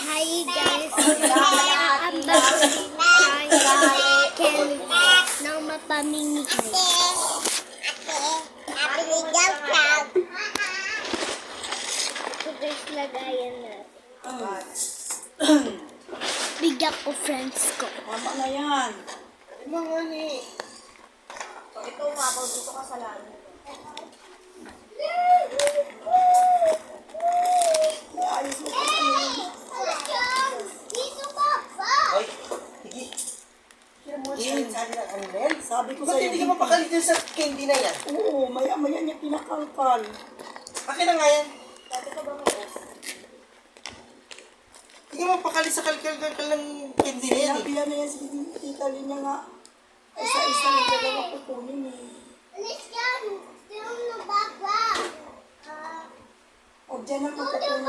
Hi guys, unboxing tayo candy ng mapamimigay. So guys, lagayan natin. Bigyan ko friends ko. Mama na yan. Mga ni. So, ito umabaw dito ka sa langit. Ayos mo kasi yun. Dito ka ba? Ay, higi. Sabi ko Ba't sa'yo. hindi ka mapakalit dun sa candy na yan? Oo, maya-maya niya pinakalkal. Akin na nga yan. Hindi ka mapakalit sa kalkal-kalkal ng candy na yan eh. Sinabihan na yan si Tita Linya nga. Isa-isa na dalawa kukunin eh. Alis yan! Sino na baba? O dyan na kukunin.